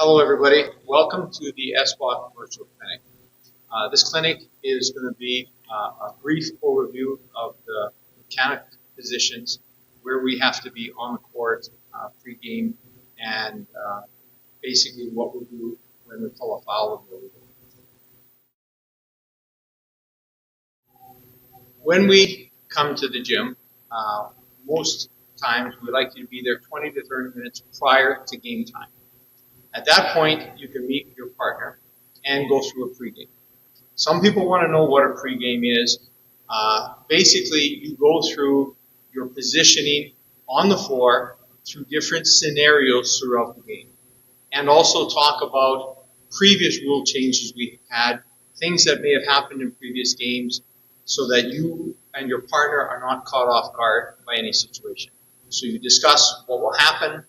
Hello everybody, welcome to the SBOC Virtual Clinic. This clinic is going to be a brief overview of the mechanic positions where we have to be on the court pre-game and basically what we'll do when we pull a foul. When we come to the gym, most times we like you to be there 20 to 30 minutes prior to game time. At that point, you can meet your partner and go through a pregame. Some people want to know what a pregame is. Basically, you go through your positioning on the floor through different scenarios throughout the game. And also talk about previous rule changes we've had, things that may have happened in previous games, so that you and your partner are not caught off guard by any situation. So you discuss what will happen.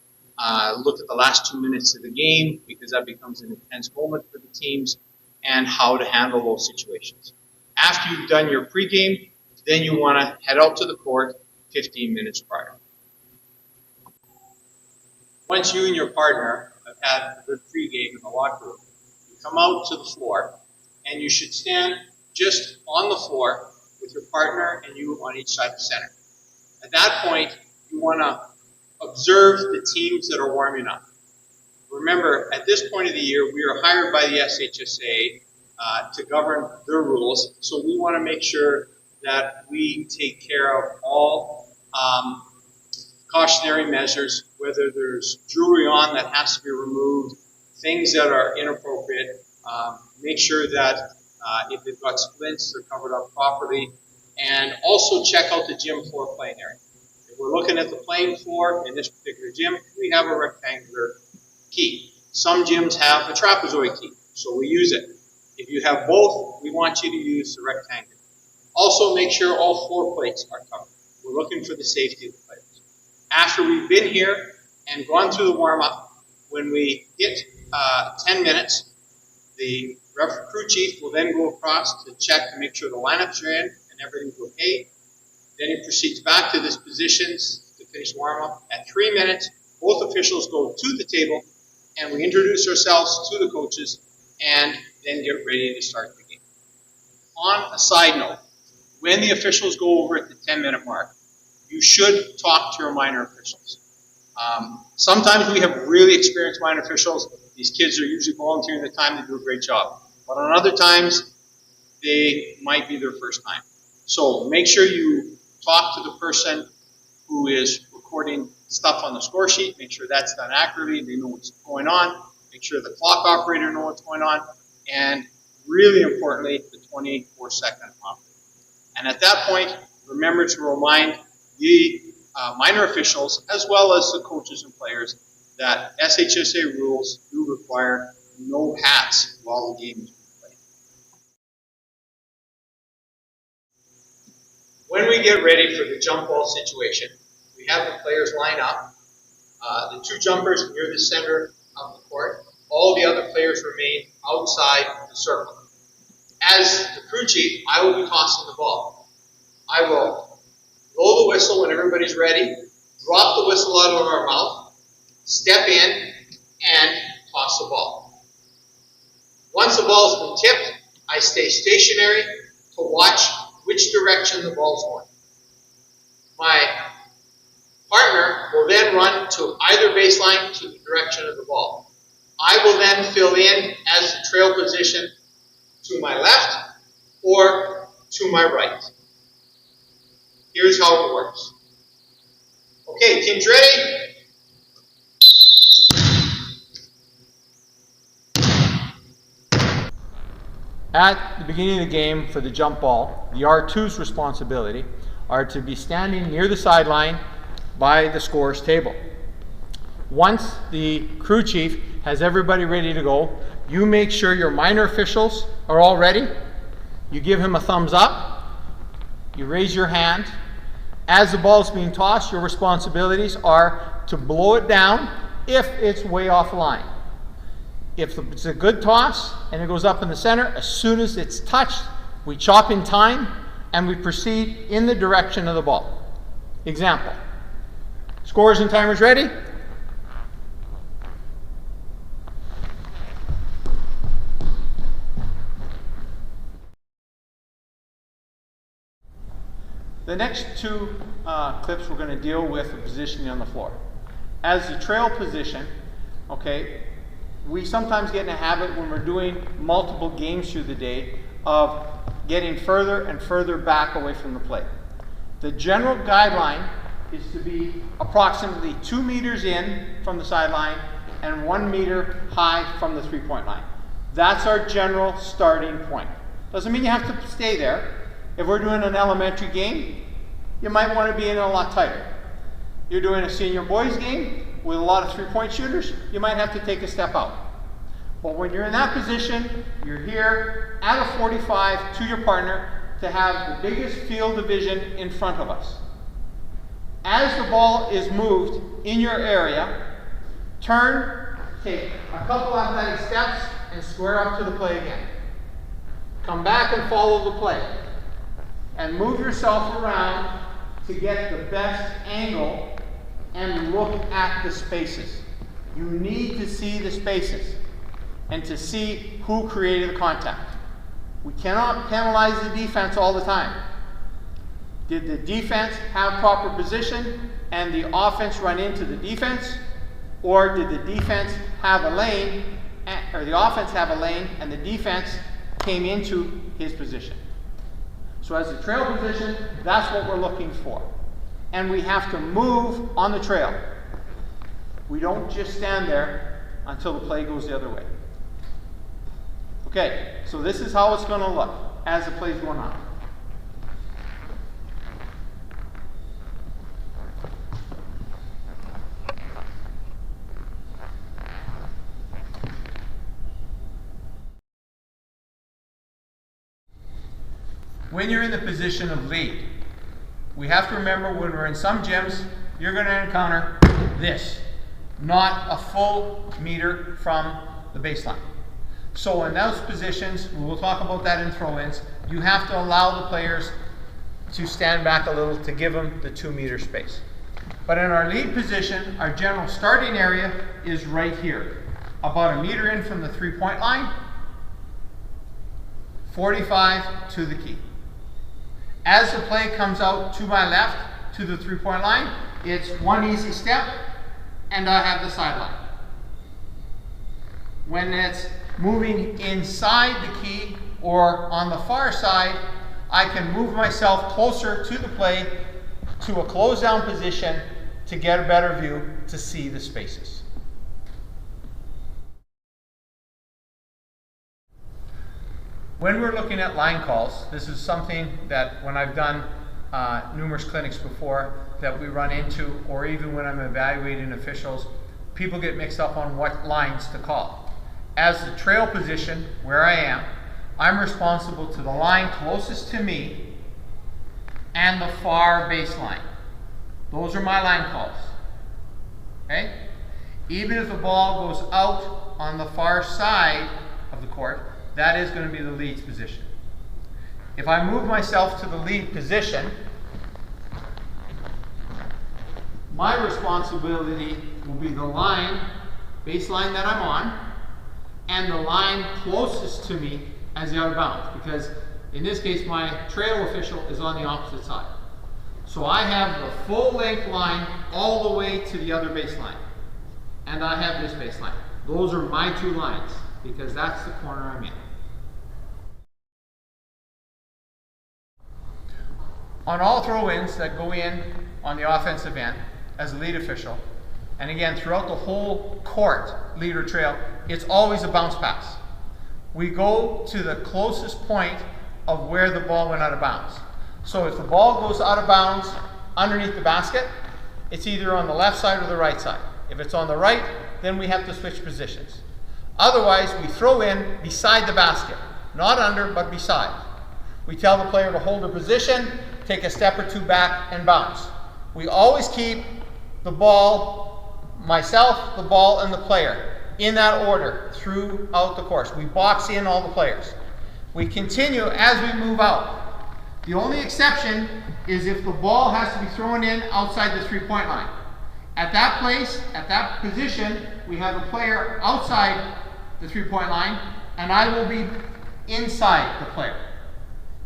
Look at the last 2 minutes of the game because that becomes an intense moment for the teams and how to handle those situations. After you've done your pregame, then you want to head out to the court 15 minutes prior. Once you and your partner have had a good pregame in the locker room, you come out to the floor and you should stand just on the floor with your partner and you on each side of center. At that point, you want to observe the teams that are warming up. Remember, at this point of the year, we are hired by the SHSA to govern their rules, so we want to make sure that we take care of all cautionary measures, whether there's jewelry on that has to be removed, things that are inappropriate, make sure that if they've got splints, they're covered up properly, and also check out the gym floor playing area. If we're looking at the playing floor in this particular gym, we have a rectangular key. Some gyms have a trapezoid key, so we use it. If you have both, we want you to use the rectangle. Also, make sure all floor plates are covered. We're looking for the safety of the players. After we've been here and gone through the warm-up, when we hit 10 minutes, the crew chief will then go across to check to make sure the lineups are in and everything's okay. Then he proceeds back to his positions to finish warm-up. At 3 minutes, both officials go to the table and we introduce ourselves to the coaches and then get ready to start the game. On a side note, when the officials go over at the 10-minute mark, you should talk to your minor officials. Sometimes we have really experienced minor officials. These kids are usually volunteering the time, they do a great job. But on other times, they might be their first time. So make sure you talk to the person who is recording stuff on the score sheet. Make sure that's done accurately. They know what's going on. Make sure the clock operator knows what's going on. And really importantly, the 24-second operator. And at that point, remember to remind the minor officials, as well as the coaches and players, that SHSA rules do require no hats while the game is being played. When we get ready for the jump ball situation, we have the players line up. The two jumpers near the center of the court. All the other players remain outside the circle. As the crew chief, I will be tossing the ball. I will blow the whistle when everybody's ready, drop the whistle out of our mouth, step in, and toss the ball. Once the ball's been tipped, I stay stationary to watch which direction the ball's going. My partner will then run to either baseline to the direction of the ball. I will then fill in as the trail position to my left or to my right. Here's how it works. Okay, teams ready? At the beginning of the game for the jump ball, the R2's responsibility are to be standing near the sideline by the scorer's table. Once the crew chief has everybody ready to go, you make sure your minor officials are all ready. You give him a thumbs up. You raise your hand. As the ball is being tossed, your responsibilities are to blow it down if it's way off line. If it's a good toss and it goes up in the center, as soon as it's touched, we chop in time and we proceed in the direction of the ball. Example. Scorers and timers ready? The next two clips we're going to deal with the positioning on the floor. As the trail position, okay, we sometimes get in a habit when we're doing multiple games through the day of getting further and further back away from the plate. The general guideline is to be approximately 2 meters in from the sideline and 1 meter high from the three-point line. That's our general starting point. Doesn't mean you have to stay there. If we're doing an elementary game, you might want to be in a lot tighter. You're doing a senior boys game with a lot of three-point shooters, you might have to take a step out. But when you're in that position, you're here at a 45 to your partner to have the biggest field of vision in front of us. As the ball is moved in your area, turn, take a couple athletic steps, and square up to the play again. Come back and follow the play. And move yourself around to get the best angle and look at the spaces. You need to see the spaces and to see who created the contact. We cannot penalize the defense all the time. Did the defense have proper position and the offense run into the defense? Or did the defense have a lane, or the offense have a lane and the defense came into his position? So as a trail position, that's what we're looking for. And we have to move on the trail. We don't just stand there until the play goes the other way. Okay, so this is how it's going to look as the play's going on. When you're in the position of lead, we have to remember when we're in some gyms, you're going to encounter this, not a full meter from the baseline. So in those positions, we'll talk about that in throw-ins, you have to allow the players to stand back a little to give them the 2 meter space. But in our lead position, our general starting area is right here, about a meter in from the three-point line, 45 to the key. As the play comes out to my left to the three-point line, it's one easy step and I have the sideline. When it's moving inside the key or on the far side, I can move myself closer to the play to a closed down position to get a better view to see the spaces. When we're looking at line calls, this is something that when I've done numerous clinics before that we run into, or even when I'm evaluating officials, people get mixed up on what lines to call. As the trail position, where I am, I'm responsible to the line closest to me and the far baseline. Those are my line calls. Okay? Even if the ball goes out on the far side of the court, that is going to be the lead's position. If I move myself to the lead position, my responsibility will be the line, baseline that I'm on, and the line closest to me as the out of bounds, because in this case my trail official is on the opposite side. So I have the full length line all the way to the other baseline, and I have this baseline. Those are my two lines, because that's the corner I'm in. On all throw-ins that go in on the offensive end as a lead official, and again throughout the whole court, lead or trail, it's always a bounce pass. We go to the closest point of where the ball went out of bounds. So if the ball goes out of bounds underneath the basket, it's either on the left side or the right side. If it's on the right, then we have to switch positions. Otherwise, we throw in beside the basket, not under, but beside. We tell the player to hold a position, take a step or two back, and bounce. We always keep the ball, myself, the ball, and the player in that order throughout the course. We box in all the players. We continue as we move out. The only exception is if the ball has to be thrown in outside the three-point line. At that place, at that position, we have a player outside the three-point line, and I will be inside the player.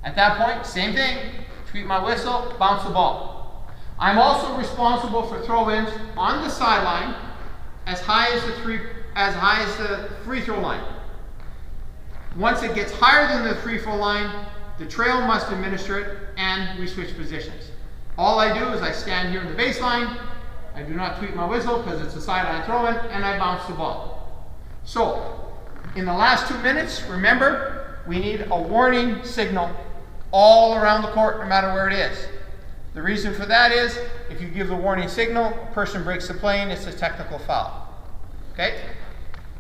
At that point, same thing. tweet my whistle, bounce the ball. I'm also responsible for throw-ins on the sideline as high as the free throw line. Once it gets higher than the free throw line, the trail must administer it, and we switch positions. All I do is I stand here in the baseline, I do not tweet my whistle because it's a sideline throw-in, and I bounce the ball. So, in the last 2 minutes, remember, we need a warning signal all around the court, no matter where it is. The reason for that is, if you give the warning signal, a person breaks the play and it's a technical foul. Okay?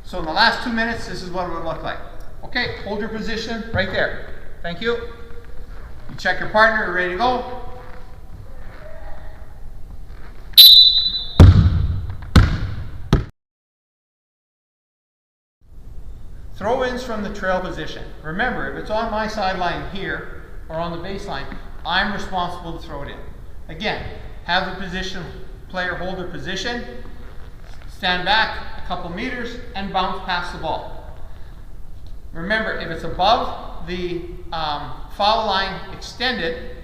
So in the last 2 minutes, this is what it would look like. Okay, hold your position right there. Thank you. You check your partner, you're ready to go. Throw-ins from the trail position. Remember, if it's on my sideline here or on the baseline, I'm responsible to throw it in. Again, have the position player hold their position, stand back a couple meters, and bounce past the ball. Remember, if it's above the foul line extended,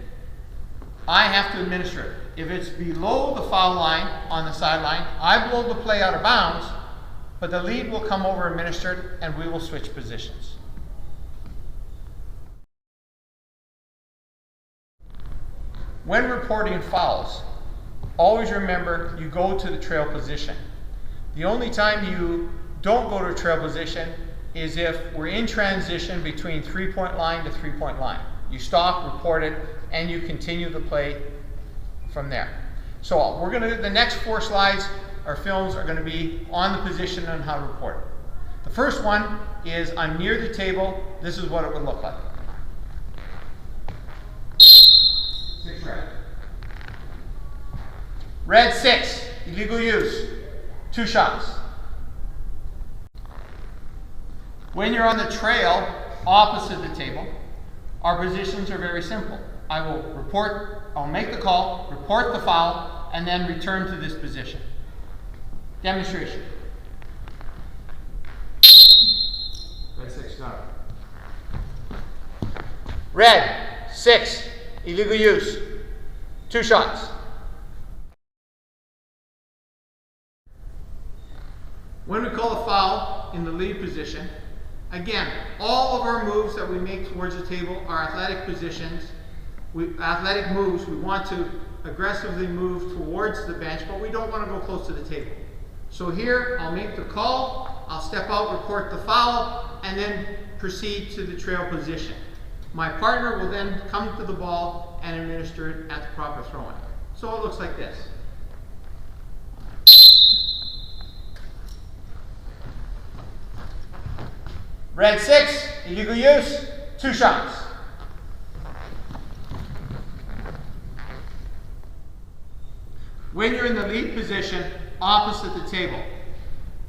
I have to administer it. If it's below the foul line on the sideline, I blow the play out of bounds, but the lead will come over administered, and we will switch positions. When reporting fouls, always remember you go to the trail position. The only time you don't go to trail position is if we're in transition between three-point line to three-point line. You stop, report it, and you continue the play from there. So we're going to, the next 4 slides, our films are going to be on the position and how to report it. The first one is I'm near the table. This is what it would look like. 6 red. Red 6, illegal use. 2 shots. When you're on the trail opposite the table, our positions are very simple. I will report, I'll make the call, report the foul, and then return to this position. Demonstration. Red 6, got it. Red 6, illegal use. 2 shots. When we call a foul in the lead position, again, all of our moves that we make towards the table are athletic positions. Athletic moves, we want to aggressively move towards the bench, but we don't want to go close to the table. So here, I'll make the call, I'll step out, report the foul, and then proceed to the trail position. My partner will then come to the ball and administer it at the proper throw-in. So it looks like this. Red 6, illegal use, 2 shots. When you're in the lead position opposite the table,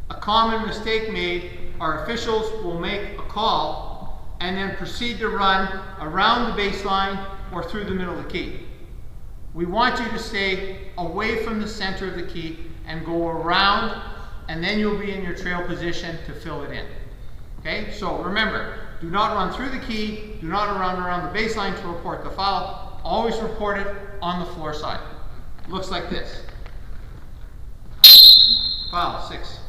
a common mistake made, our officials will make a call and then proceed to run around the baseline or through the middle of the key. We want you to stay away from the center of the key and go around, and then you'll be in your trail position to fill it in. Okay, so remember, do not run through the key, do not run around the baseline to report the foul, always report it on the floor side. Looks like this. Foul, 6.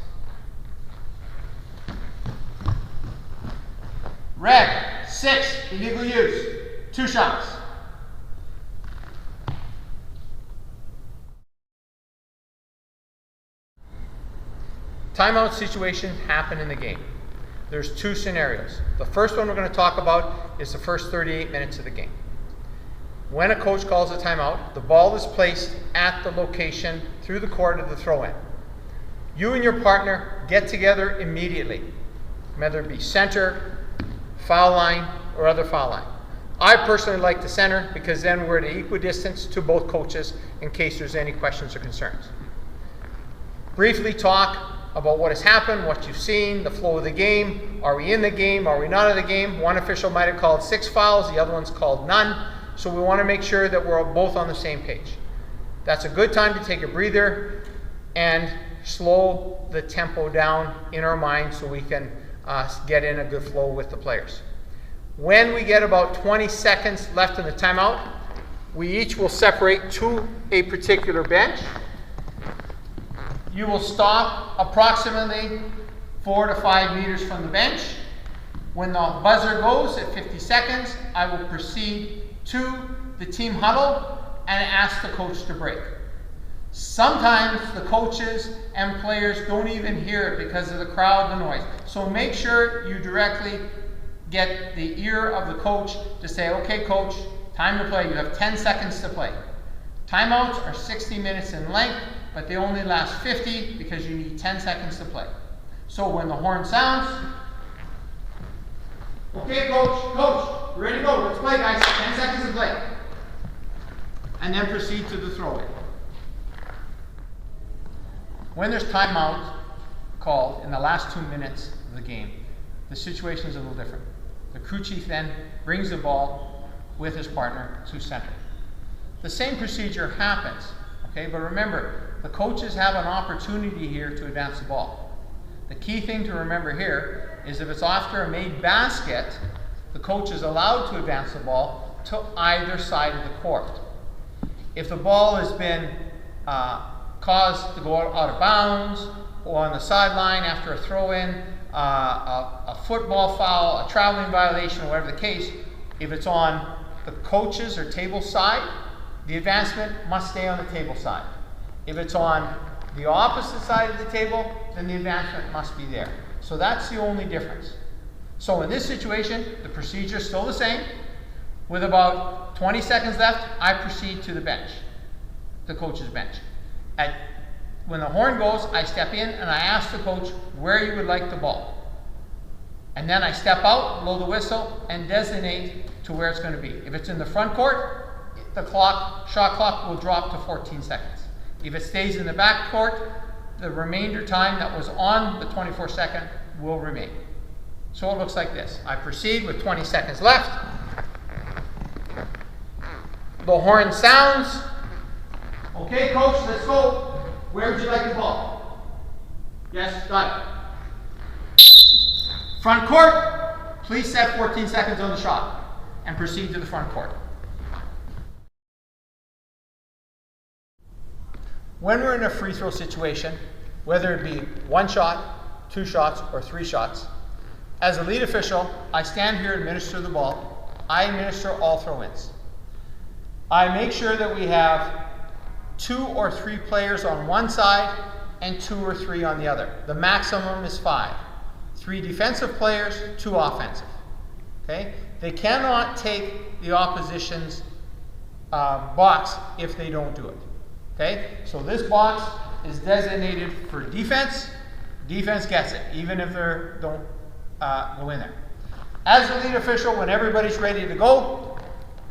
Red, 6, illegal use, 2 shots. Timeout situations happen in the game. There's 2 scenarios. The first one we're going to talk about is the first 38 minutes of the game. When a coach calls a timeout, the ball is placed at the location through the court of the throw-in. You and your partner get together immediately, whether it be center, foul line, or other foul line. I personally like the center because then we're at equidistance to both coaches in case there's any questions or concerns. Briefly talk about what has happened, what you've seen, the flow of the game. Are we in the game? Are we not in the game? One official might have called 6 fouls, the other one's called none. So we want to make sure that we're both on the same page. That's a good time to take a breather and slow the tempo down in our mind so we can get in a good flow with the players. When we get about 20 seconds left in the timeout, We each will separate to a particular bench. You will stop approximately 4 to 5 meters from the bench. When the buzzer goes at 50 seconds, I will proceed to the team huddle and ask the coach to break. Sometimes the coaches and players don't even hear it because of the crowd, the noise. So make sure you directly get the ear of the coach to say, okay coach, time to play. You have 10 seconds to play. Timeouts are 60 minutes in length, but they only last 50 because you need 10 seconds to play. So when the horn sounds, okay coach, ready to go, let's play guys, 10 seconds to play. And then proceed to the throw-in. When there's timeout called in the last 2 minutes of the game, the situation is a little different. The crew chief then brings the ball with his partner to center. The same procedure happens, okay? But remember, the coaches have an opportunity here to advance the ball. The key thing to remember here is if it's after a made basket, the coach is allowed to advance the ball to either side of the court. If the ball has been caused to go out of bounds or on the sideline after a throw-in, a football foul, a traveling violation, or whatever the case, if it's on the coach's or table side, the advancement must stay on the table side. If it's on the opposite side of the table, then the advancement must be there. So that's the only difference. So in this situation, the procedure is still the same. With about 20 seconds left, I proceed to the bench, the coach's bench. When the horn goes, I step in and I ask the coach where you would like the ball. And then I step out, blow the whistle, and designate to where it's going to be. If it's in the front court, the shot clock will drop to 14 seconds. If it stays in the back court, the remainder time that was on the 24-second will remain. So it looks like this. I proceed with 20 seconds left. The horn sounds. Okay, coach, let's go. Where would you like the ball? Yes, got it. Front court, please set 14 seconds on the shot and proceed to the front court. When we're in a free throw situation, whether it be 1 shot, 2 shots, or 3 shots, as a lead official, I stand here and administer the ball. I administer all throw-ins. I make sure that we have 2 or 3 players on one side and 2 or 3 on the other. The maximum is 5. 3 defensive players, 2 offensive. Okay? They cannot take the opposition's box if they don't do it. Okay? So this box is designated for defense. Defense gets it, even if they don't go in there. As the lead official, when everybody's ready to go,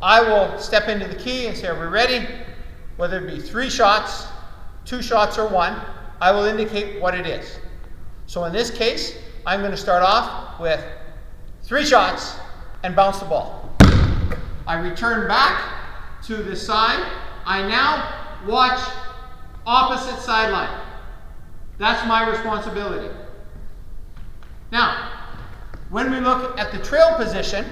I will step into the key and say, are we ready? Whether it be 3 shots, 2 shots, or 1, I will indicate what it is. So in this case, I'm going to start off with 3 shots and bounce the ball. I return back to the side. I now watch opposite sideline. That's my responsibility. Now, when we look at the trail position,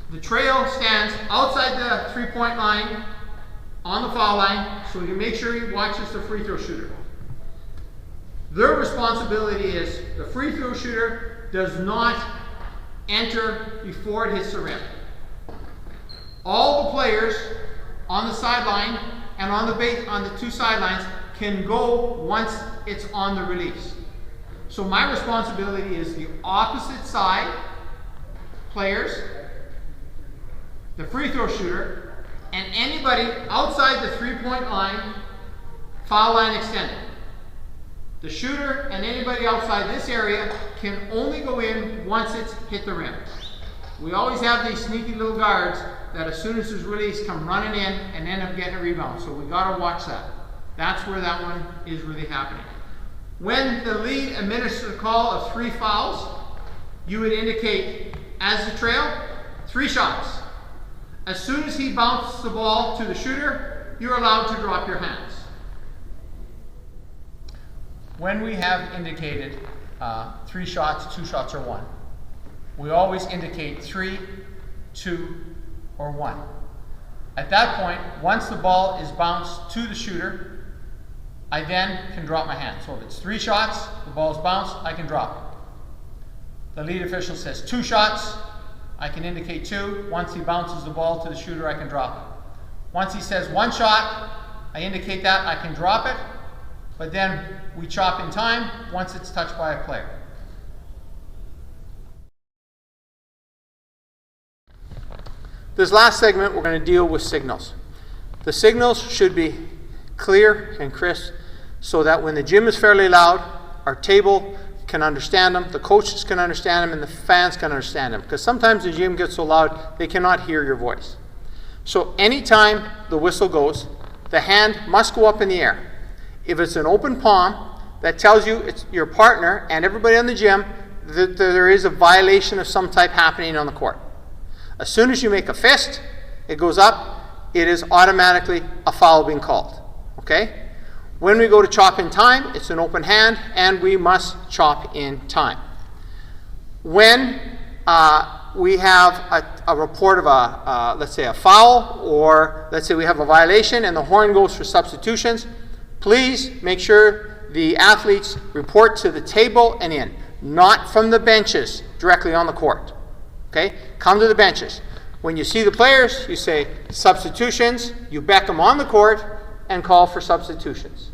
the trail stands outside the 3-point line on the foul line, so you make sure he watches the free throw shooter. Their responsibility is the free throw shooter does not enter before it hits the rim. All the players on the sideline and on the 2 sidelines can go once it's on the release. So my responsibility is the opposite side players, the free throw shooter, and anybody outside the 3-point line, foul line extended. The shooter and anybody outside this area can only go in once it's hit the rim. We always have these sneaky little guards that as soon as it's released come running in and end up getting a rebound. So we got to watch that. That's where that one is really happening. When the lead administers a call of 3 fouls, you would indicate as the trail, 3 shots. As soon as he bounces the ball to the shooter, you're allowed to drop your hands. When we have indicated 3 shots, 2 shots, or 1, we always indicate 3, 2, or 1. At that point, once the ball is bounced to the shooter, I then can drop my hand. So if it's 3 shots, the ball's bounced, I can drop it. The lead official says 2 shots, I can indicate 2. Once he bounces the ball to the shooter, I can drop it. Once he says 1 shot, I indicate that, I can drop it, but then we chop in time once it's touched by a player. This last segment, we're going to deal with signals. The signals should be clear and crisp so that when the gym is fairly loud, our table can understand them, the coaches can understand them, and the fans can understand them. Because sometimes the gym gets so loud, they cannot hear your voice. So anytime the whistle goes, the hand must go up in the air. If it's an open palm, that tells you it's your partner and everybody in the gym that there is a violation of some type happening on the court. As soon as you make a fist, it goes up, it is automatically a foul being called. Okay? When we go to chop in time, it's an open hand, and we must chop in time. When we have a report of let's say a foul, or let's say we have a violation and the horn goes for substitutions, please make sure the athletes report to the table and in, not from the benches directly on the court. Okay? Come to the benches. When you see the players, you say substitutions, you back them on the court and call for substitutions.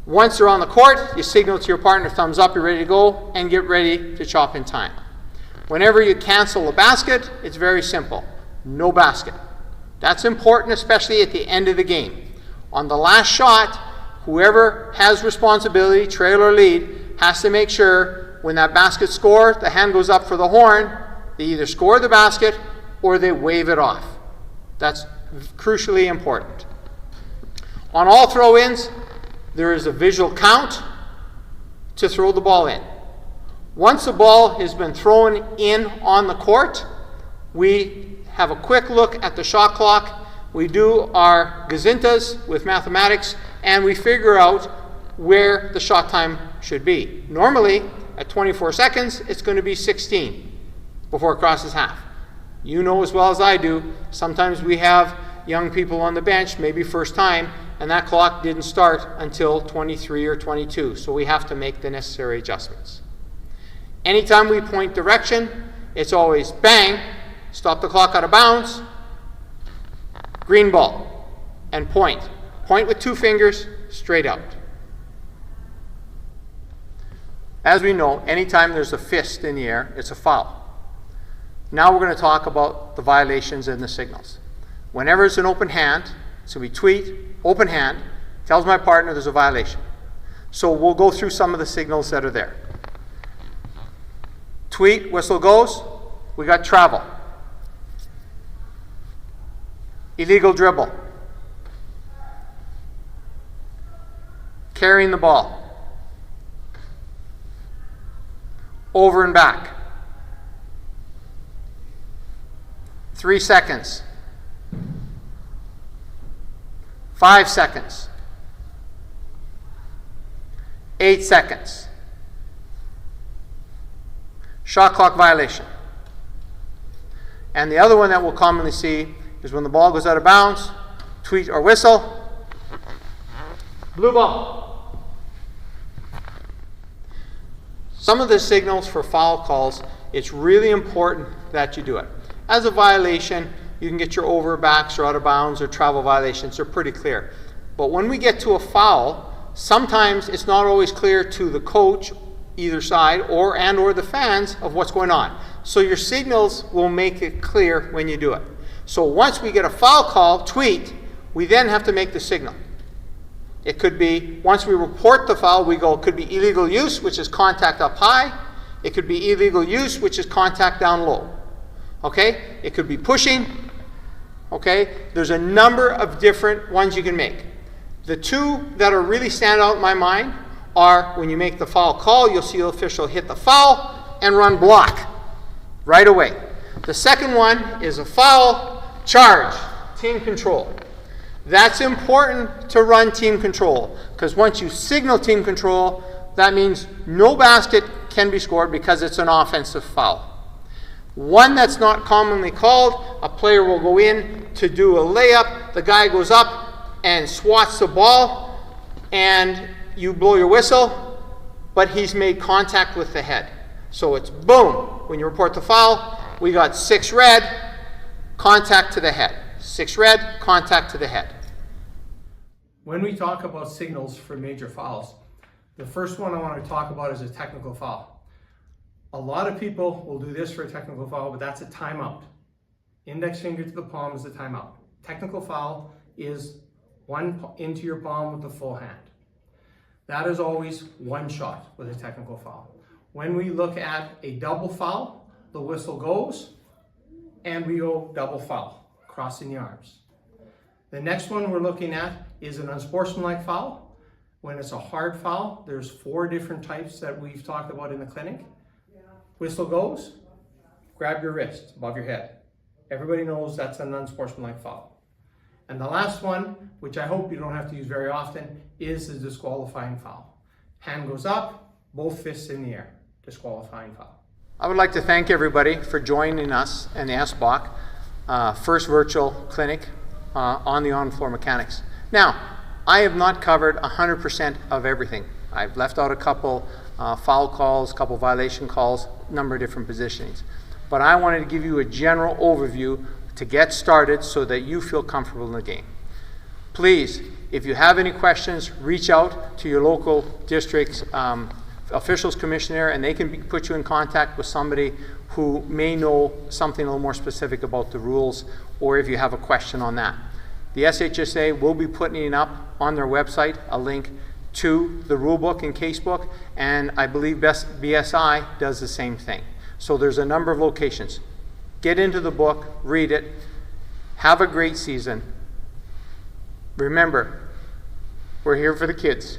Once they're on the court, you signal to your partner, thumbs up, you're ready to go, and get ready to chop in time. Whenever you cancel a basket, it's very simple. No basket. That's important, especially at the end of the game. On the last shot, whoever has responsibility, trail or lead, has to make sure when that basket's scored, the hand goes up for the horn, they either score the basket or they wave it off. That's crucially important. On all throw-ins, there is a visual count to throw the ball in. Once the ball has been thrown in on the court, we have a quick look at the shot clock. We do our gazintas with mathematics, and we figure out where the shot time should be. Normally, at 24 seconds, it's going to be 16 before it crosses half. You know as well as I do, sometimes we have young people on the bench, maybe first time, and that clock didn't start until 23 or 22, so we have to make the necessary adjustments. Anytime we point direction, it's always bang, stop the clock out of bounds, green ball, and point. Point with 2 fingers, straight out. As we know, anytime there's a fist in the air, it's a foul. Now we're going to talk about the violations and the signals. Whenever it's an open hand, so we tweet, open hand, tells my partner there's a violation. So we'll go through some of the signals that are there. Tweet, whistle goes, we got travel. Illegal dribble. Carrying the ball. Over and back. 3 seconds. 5 seconds. 8 seconds. Shot clock violation. And the other one that we'll commonly see is when the ball goes out of bounds, tweet or whistle, blue ball. Some of the signals for foul calls, it's really important that you do it. As a violation, you can get your overbacks or out of bounds or travel violations. They're pretty clear. But when we get to a foul, sometimes it's not always clear to the coach, either side, or the fans of what's going on. So your signals will make it clear when you do it. So once we get a foul call, tweet, we then have to make the signal. It could be, once we report the foul, we go, it could be illegal use, which is contact up high. It could be illegal use, which is contact down low. Okay? It could be pushing. Okay? There's a number of different ones you can make. The 2 that are really stand out in my mind are when you make the foul call, you'll see the official hit the foul and run block right away. The second one is a foul, charge, team control. That's important to run team control, because once you signal team control, that means no basket can be scored because it's an offensive foul. One that's not commonly called, a player will go in to do a layup, the guy goes up and swats the ball, and you blow your whistle, but he's made contact with the head. So it's boom. When you report the foul, we got 6 red, contact to the head. 6 red, contact to the head. When we talk about signals for major fouls, the first one I want to talk about is a technical foul. A lot of people will do this for a technical foul, but that's a timeout. Index finger to the palm is a timeout. Technical foul is one into your palm with the full hand. That is always one shot with a technical foul. When we look at a double foul, the whistle goes and we go double foul, crossing the arms. The next one we're looking at is an unsportsmanlike foul. When it's a hard foul, there's 4 different types that we've talked about in the clinic. Whistle goes, grab your wrist above your head. Everybody knows that's an unsportsmanlike foul. And the last one, which I hope you don't have to use very often, is the disqualifying foul. Hand goes up, both fists in the air. Disqualifying foul. I would like to thank everybody for joining us in the SBOC first virtual clinic on the on-floor mechanics. Now, I have not covered 100% of everything. I've left out a couple foul calls, a couple violation calls, a number of different positionings. But I wanted to give you a general overview to get started so that you feel comfortable in the game. Please, if you have any questions, reach out to your local district's officials commissioner, and they can put you in contact with somebody who may know something a little more specific about the rules, or if you have a question on that. The SHSA will be putting up on their website a link to the rule book and case book, and I believe BSI does the same thing. So there's a number of locations. Get into the book, read it, have a great season. Remember, we're here for the kids.